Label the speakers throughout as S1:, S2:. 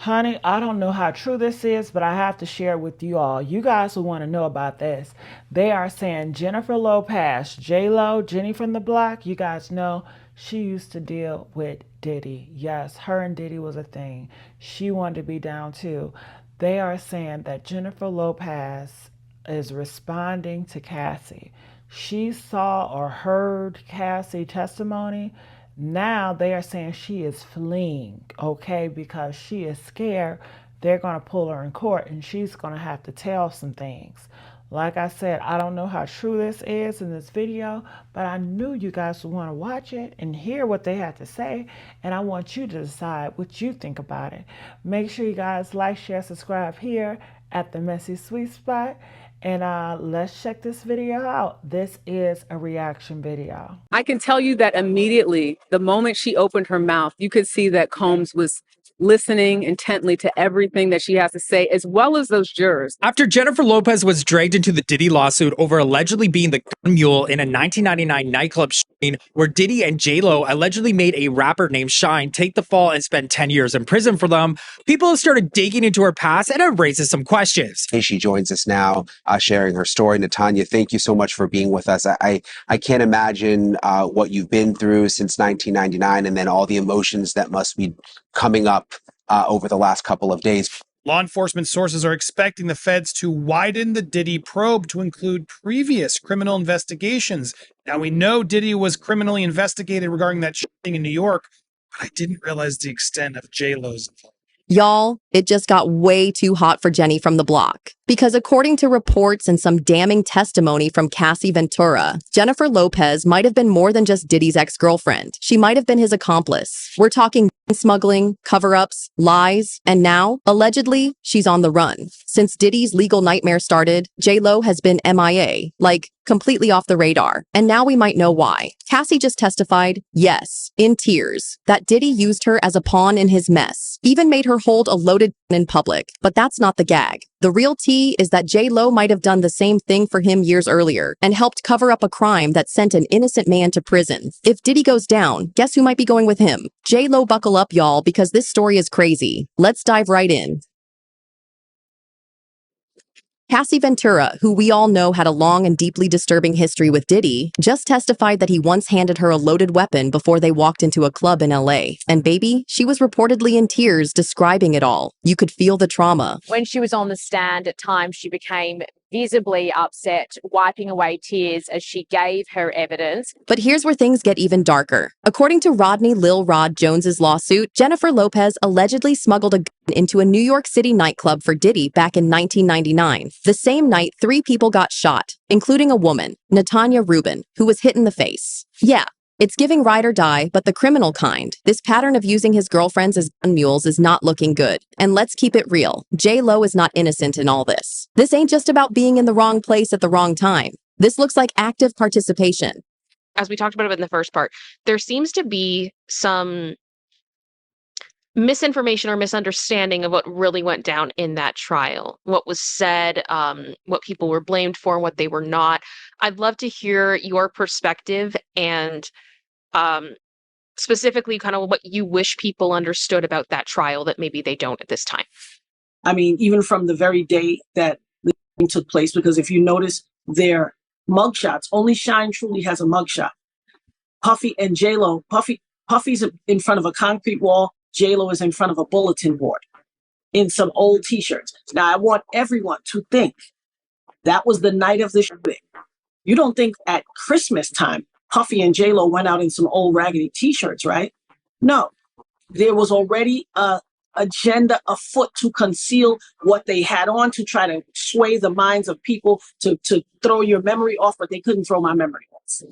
S1: Honey, I don't know how true this is, but I have to share it with you all. You guys will want to know about this. They are saying Jennifer Lopez, J-Lo, Jenny from the Block, you guys know she used to deal with Diddy. Yes, her and Diddy was a thing. She wanted to be down too. They are saying that Jennifer Lopez is responding to Cassie. She saw or heard Cassie testimony. Now they are saying she is fleeing, okay, because she is scared they're going to pull her in court and she's going to have to tell some things. Like I said, I don't know how true this is in this video, but I knew you guys would want to watch it and hear what they had to say, and I want you to decide what you think about it. Make sure you guys like, share, subscribe here at the Messy Sweet Spot, and let's check this video out. This is a reaction video.
S2: I can tell you that immediately, the moment she opened her mouth, you could see that Combs was listening intently to everything that she has to say, as well as those jurors.
S3: After Jennifer Lopez was dragged into the Diddy lawsuit over allegedly being the gun mule in a 1999 nightclub shooting where Diddy and J-Lo allegedly made a rapper named Shine take the fall and spend 10 years in prison for them, people have started digging into her past, and it raises some questions.
S4: She joins us now, sharing her story. Natanya, thank you so much for being with us. I can't imagine what you've been through since 1999, and then all the emotions that must be coming up over the last couple of days.
S5: Law enforcement sources are expecting the feds to widen the Diddy probe to include previous criminal investigations. Now, we know Diddy was criminally investigated regarding that shooting in New York, but I didn't realize the extent of J-Lo's involvement.
S6: Y'all, it just got way too hot for Jenny from the Block. Because according to reports and some damning testimony from Cassie Ventura, Jennifer Lopez might have been more than just Diddy's ex-girlfriend. She might have been his accomplice. We're talking smuggling, cover-ups, lies, and now, allegedly, she's on the run. Since Diddy's legal nightmare started, J-Lo has been MIA, like completely off the radar. And now we might know why. Cassie just testified, yes, in tears, that Diddy used her as a pawn in his mess, even made her hold a loaded gun in public. But that's not the gag. The real tea is that J-Lo might have done the same thing for him years earlier and helped cover up a crime that sent an innocent man to prison. If Diddy goes down, guess who might be going with him? J-Lo, buckle up, y'all, because this story is crazy. Let's dive right in. Cassie Ventura, who we all know had a long and deeply disturbing history with Diddy, just testified that he once handed her a loaded weapon before they walked into a club in LA. And baby, she was reportedly in tears describing it all. You could feel the trauma.
S7: When she was on the stand, at times she became visibly upset, wiping away tears as she gave her evidence.
S6: But here's where things get even darker. According to Rodney Lil Rod Jones's lawsuit, Jennifer Lopez allegedly smuggled a gun into a New York City nightclub for Diddy back in 1999. The same night, 3 people got shot, including a woman, Natanya Rubin, who was hit in the face. Yeah. It's giving ride or die, but the criminal kind. This pattern of using his girlfriends as gun mules is not looking good. And let's keep it real. J-Lo is not innocent in all this. This ain't just about being in the wrong place at the wrong time. This looks like active participation.
S8: As we talked about it in the first part, there seems to be some misinformation or misunderstanding of what really went down in that trial, what was said, what people were blamed for, what they were not. I'd love to hear your perspective and specifically kind of what you wish people understood about that trial that maybe they don't at this time.
S9: I mean, even from the very day that the thing took place, because if you notice their mugshots, only Shine truly has a mugshot. Puffy and J-Lo, Puffy's in front of a concrete wall, J-Lo is in front of a bulletin board in some old t-shirts. Now, I want everyone to think that was the night of the shooting. You don't think at Christmas time, Puffy and J-Lo went out in some old raggedy t-shirts, right? No, there was already a agenda afoot to conceal what they had on, to try to sway the minds of people, to throw your memory off, but they couldn't throw my memory off.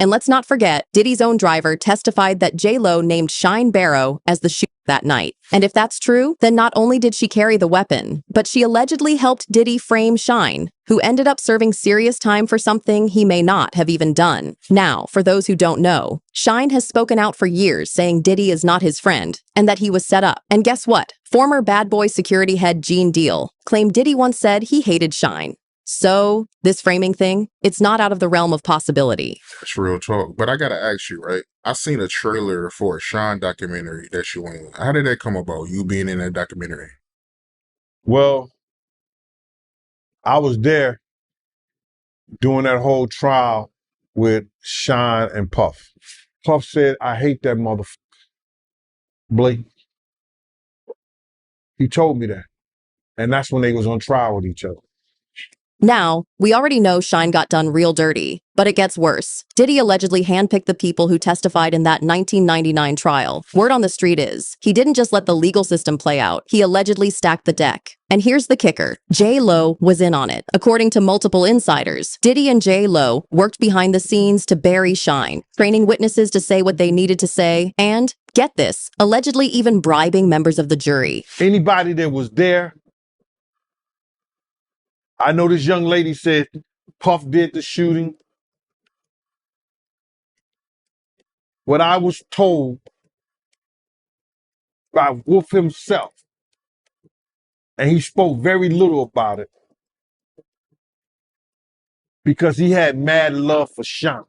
S6: And let's not forget, Diddy's own driver testified that J-Lo named Shine Barrow as the shooter that night. And if that's true, then not only did she carry the weapon, but she allegedly helped Diddy frame Shine, who ended up serving serious time for something he may not have even done. Now, for those who don't know, Shine has spoken out for years saying Diddy is not his friend and that he was set up. And guess what? Former Bad Boy security head Gene Deal claimed Diddy once said he hated Shine. So, this framing thing, it's not out of the realm of possibility.
S10: That's real talk. But I gotta ask you, right? I seen a trailer for a Sean documentary that you in. How did that come about? You being in that documentary?
S11: Well, I was there doing that whole trial with Sean and Puff. Puff said, I hate that motherfucker. Blake. He told me that. And that's when they was on trial with each other.
S6: Now, we already know Shine got done real dirty, but it gets worse. Diddy allegedly handpicked the people who testified in that 1999 trial. Word on the street is, he didn't just let the legal system play out, he allegedly stacked the deck. And here's the kicker. J-Lo was in on it. According to multiple insiders, Diddy and J-Lo worked behind the scenes to bury Shine, training witnesses to say what they needed to say, and, get this, allegedly even bribing members of the jury.
S11: Anybody that was there, I know this young lady said Puff did the shooting. What I was told by Wolf himself, and he spoke very little about it because he had mad love for Sean.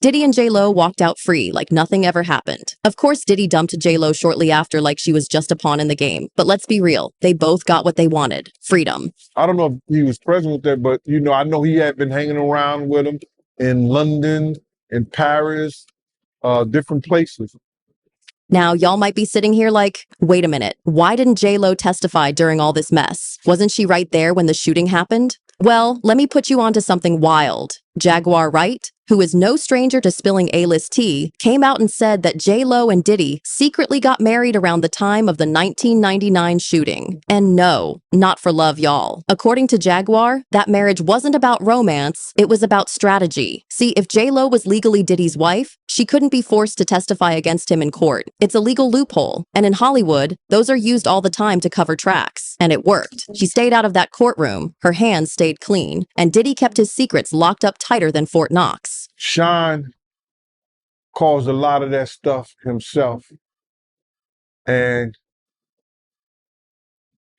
S6: Diddy and J-Lo walked out free like nothing ever happened. Of course, Diddy dumped J-Lo shortly after like she was just a pawn in the game. But let's be real, they both got what they wanted. Freedom.
S11: I don't know if he was present with that, but I know he had been hanging around with him in London, in Paris, different places.
S6: Now, y'all might be sitting here like, wait a minute, why didn't J-Lo testify during all this mess? Wasn't she right there when the shooting happened? Well, let me put you onto something wild. Jaguar Wright, who is no stranger to spilling A-list tea, came out and said that J-Lo and Diddy secretly got married around the time of the 1999 shooting. And no, not for love, y'all. According to Jaguar, that marriage wasn't about romance, it was about strategy. See, if J-Lo was legally Diddy's wife, she couldn't be forced to testify against him in court. It's a legal loophole, and in Hollywood, those are used all the time to cover tracks. And it worked. She stayed out of that courtroom, her hands stayed clean, and Diddy kept his secrets locked up tighter than Fort Knox.
S11: Sean caused a lot of that stuff himself. And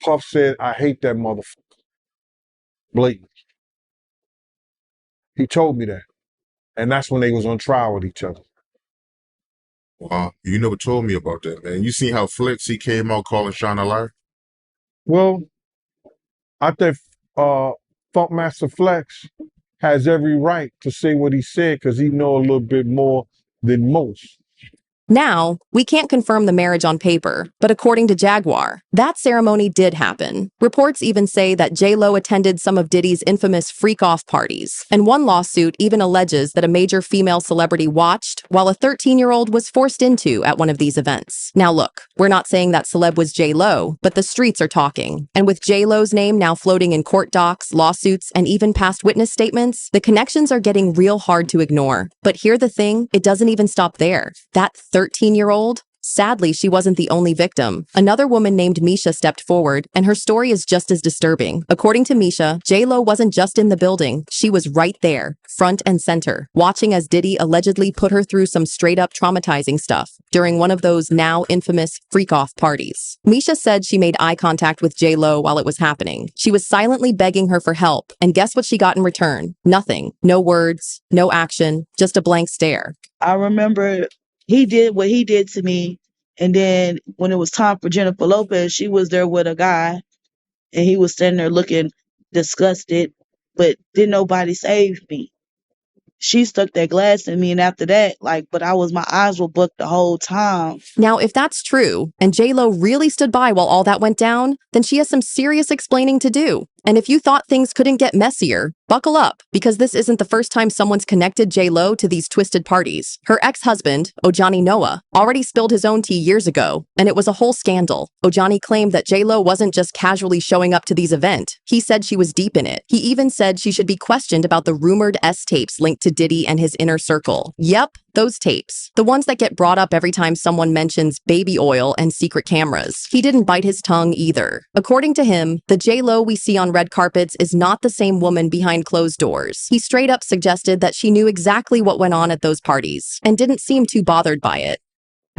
S11: Puff said, I hate that motherfucker. Blatant. He told me that. And that's when they was on trial with each other.
S10: Wow, you never told me about that, man. You seen how Flex, he came out calling Sean a liar?
S11: Well, I think Funkmaster Flex has every right to say what he said because he know a little bit more than most.
S6: Now, we can't confirm the marriage on paper, but according to Jaguar, that ceremony did happen. Reports even say that J-Lo attended some of Diddy's infamous Freakoff parties, and one lawsuit even alleges that a major female celebrity watched while a 13-year-old was forced into at one of these events. Now look, we're not saying that celeb was J-Lo, but the streets are talking. And with J-Lo's name now floating in court docs, lawsuits, and even past witness statements, the connections are getting real hard to ignore. But here's the thing, it doesn't even stop there. That 13-year-old? Sadly, she wasn't the only victim. Another woman named Misha stepped forward, and her story is just as disturbing. According to Misha, J-Lo wasn't just in the building, she was right there, front and center, watching as Diddy allegedly put her through some straight-up traumatizing stuff during one of those now infamous freak-off parties. Misha said she made eye contact with J-Lo while it was happening. She was silently begging her for help, and guess what she got in return? Nothing. No words, no action, just a blank stare.
S12: I remember he did what he did to me. And then when it was time for Jennifer Lopez, she was there with a guy and he was standing there looking disgusted, but didn't nobody save me. She stuck that glass in me, and after that, but my eyes were booked the whole time.
S6: Now, if that's true, and J-Lo really stood by while all that went down, then she has some serious explaining to do. And if you thought things couldn't get messier, buckle up, because this isn't the first time someone's connected J-Lo to these twisted parties. Her ex-husband, Ojani Noah, already spilled his own tea years ago, and it was a whole scandal. Ojani claimed that J-Lo wasn't just casually showing up to these events. He said she was deep in it. He even said she should be questioned about the rumored S-tapes linked to Diddy and his inner circle. Yep, those tapes. The ones that get brought up every time someone mentions baby oil and secret cameras. He didn't bite his tongue either. According to him, the J-Lo we see on red carpets is not the same woman behind closed doors. He straight up suggested that she knew exactly what went on at those parties and didn't seem too bothered by it.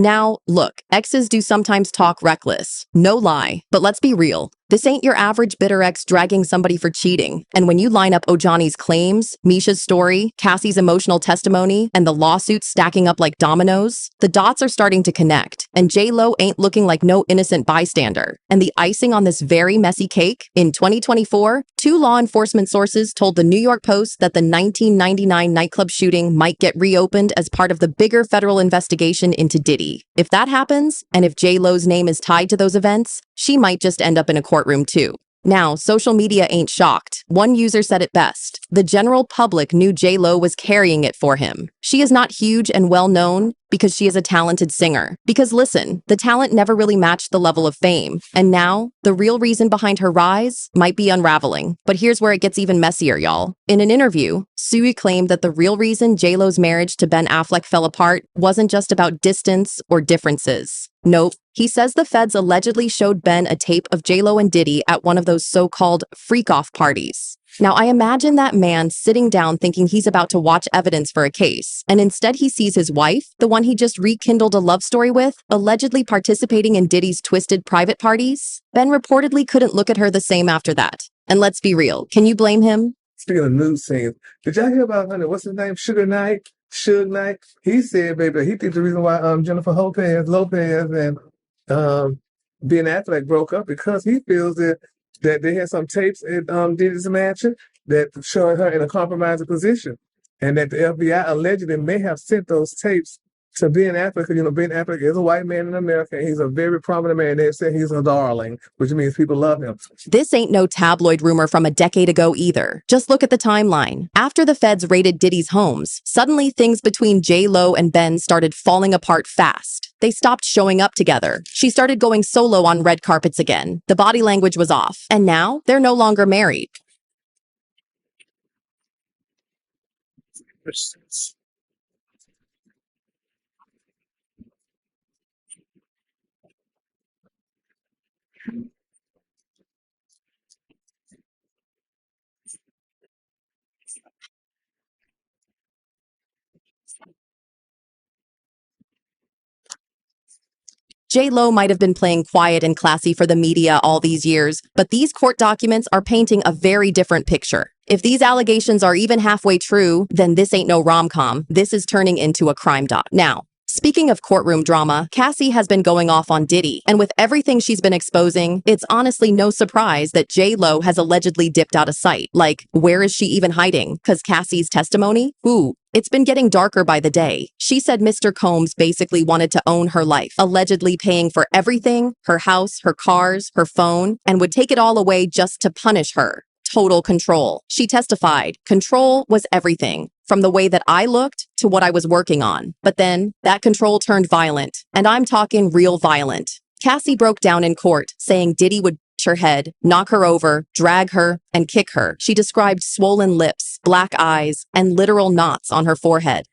S6: Now, look, exes do sometimes talk reckless. No lie. But let's be real. This ain't your average bitter ex dragging somebody for cheating. And when you line up Ojani's claims, Misha's story, Cassie's emotional testimony, and the lawsuits stacking up like dominoes, the dots are starting to connect. And J-Lo ain't looking like no innocent bystander. And the icing on this very messy cake, in 2024, 2 law enforcement sources told the New York Post that the 1999 nightclub shooting might get reopened as part of the bigger federal investigation into Diddy. If that happens, and if J-Lo's name is tied to those events, she might just end up in a courtroom too. Now, social media ain't shocked. One user said it best. The general public knew J-Lo was carrying it for him. She is not huge and well-known because she is a talented singer. Because listen, the talent never really matched the level of fame. And now, the real reason behind her rise might be unraveling. But here's where it gets even messier, y'all. In an interview, Sui claimed that the real reason J-Lo's marriage to Ben Affleck fell apart wasn't just about distance or differences. Nope. He says the feds allegedly showed Ben a tape of J-Lo and Diddy at one of those so-called Freakoff parties. Now, I imagine that man sitting down thinking he's about to watch evidence for a case, and instead he sees his wife, the one he just rekindled a love story with, allegedly participating in Diddy's twisted private parties. Ben reportedly couldn't look at her the same after that. And let's be real, can you blame him?
S13: Speaking of news scenes, did y'all hear about what's his name? Suge Knight. He said, baby, he thinks the reason why Jennifer Lopez and Ben Affleck broke up because he feels that they had some tapes at Diddy's mansion that showed her in a compromising position, and that the FBI allegedly may have sent those tapes to Ben Affleck. You know, Ben Affleck is a white man in America, and he's a very prominent man. They say he's a darling, which means people love him.
S6: This ain't no tabloid rumor from a decade ago either. Just look at the timeline. After the feds raided Diddy's homes, suddenly things between J-Lo and Ben started falling apart fast. They stopped showing up together. She started going solo on red carpets again. The body language was off. And now, they're no longer married. J-Lo might have been playing quiet and classy for the media all these years, but these court documents are painting a very different picture. If these allegations are even halfway true, then this ain't no rom-com. This is turning into a crime doc. Now, speaking of courtroom drama, Cassie has been going off on Diddy, and with everything she's been exposing, it's honestly no surprise that J-Lo has allegedly dipped out of sight. Like, where is she even hiding? 'Cause Cassie's testimony? Ooh. It's been getting darker by the day. She said Mr. Combs basically wanted to own her life, allegedly paying for everything, her house, her cars, her phone, and would take it all away just to punish her. Total control. She testified, control was everything, from the way that I looked to what I was working on. But then, that control turned violent, and I'm talking real violent. Cassie broke down in court, saying Diddy would her head, knock her over, drag her, and kick her. She described swollen lips, black eyes, and literal knots on her forehead.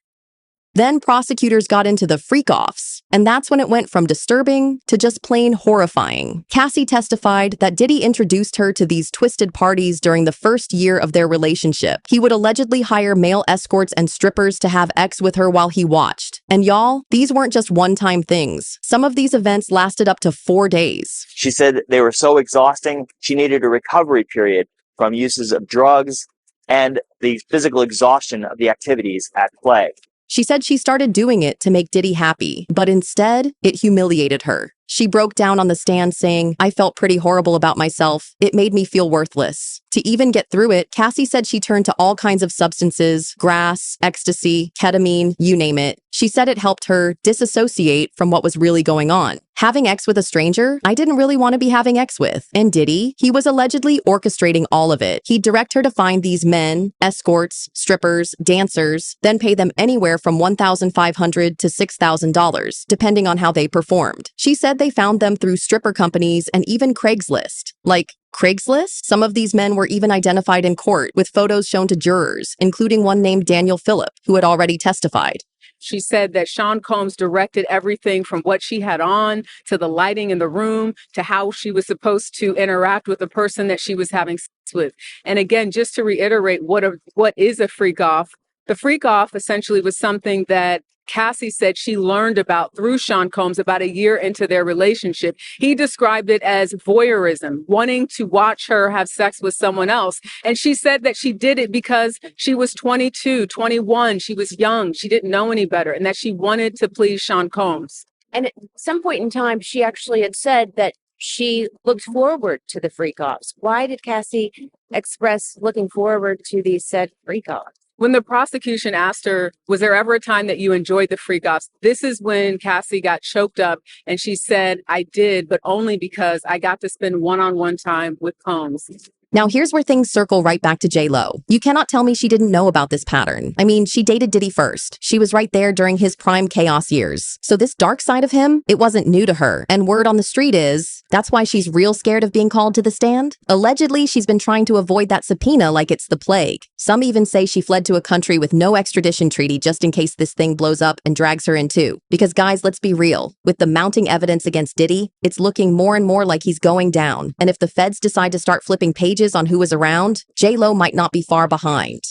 S6: Then prosecutors got into the freak-offs, and that's when it went from disturbing to just plain horrifying. Cassie testified that Diddy introduced her to these twisted parties during the first year of their relationship. He would allegedly hire male escorts and strippers to have sex with her while he watched. And y'all, these weren't just one-time things. Some of these events lasted up to 4 days.
S14: She said they were so exhausting, she needed a recovery period from uses of drugs and the physical exhaustion of the activities at play.
S6: She said she started doing it to make Diddy happy, but instead, it humiliated her. She broke down on the stand saying, I felt pretty horrible about myself. It made me feel worthless. To even get through it, Cassie said she turned to all kinds of substances, grass, ecstasy, ketamine, you name it. She said it helped her disassociate from what was really going on. Having sex with a stranger, I didn't really want to be having sex with. And Diddy, he was allegedly orchestrating all of it. He'd direct her to find these men, escorts, strippers, dancers, then pay them anywhere from $1,500 to $6,000, depending on how they performed. She said they found them through stripper companies and even Craigslist. Like, Craigslist? Some of these men were even identified in court, with photos shown to jurors, including one named Daniel Phillip, who had already testified.
S2: She said that Sean Combs directed everything from what she had on to the lighting in the room to how she was supposed to interact with the person that she was having sex with. And again, just to reiterate what is a freak off, The Freakoff essentially was something that Cassie said she learned about through Sean Combs about a year into their relationship. He described it as voyeurism, wanting to watch her have sex with someone else. And she said that she did it because she was 22, 21. She was young. She didn't know any better, and that she wanted to please Sean Combs.
S7: And at some point in time, she actually had said that she looked forward to the freak-offs. Why did Cassie express looking forward to these said freak-offs?
S2: When the prosecution asked her, was there ever a time that you enjoyed the freak-offs? This is when Cassie got choked up and she said, I did, but only because I got to spend one-on-one time with Combs.
S6: Now here's where things circle right back to J-Lo. You cannot tell me she didn't know about this pattern. I mean, she dated Diddy first. She was right there during his prime chaos years. So this dark side of him, it wasn't new to her. And word on the street is, that's why she's real scared of being called to the stand. Allegedly, she's been trying to avoid that subpoena like it's the plague. Some even say she fled to a country with no extradition treaty just in case this thing blows up and drags her in too. Because guys, let's be real. With the mounting evidence against Diddy, it's looking more and more like he's going down. And if the feds decide to start flipping pages on who was around, J-Lo might not be far behind.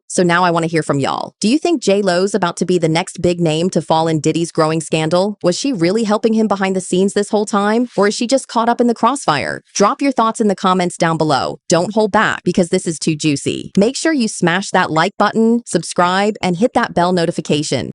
S6: So now I want to hear from y'all. Do you think J-Lo's about to be the next big name to fall in Diddy's growing scandal? Was she really helping him behind the scenes this whole time? Or is she just caught up in the crossfire? Drop your thoughts in the comments down below. Don't hold back because this is too juicy. Make sure you smash that like button, subscribe, and hit that bell notification.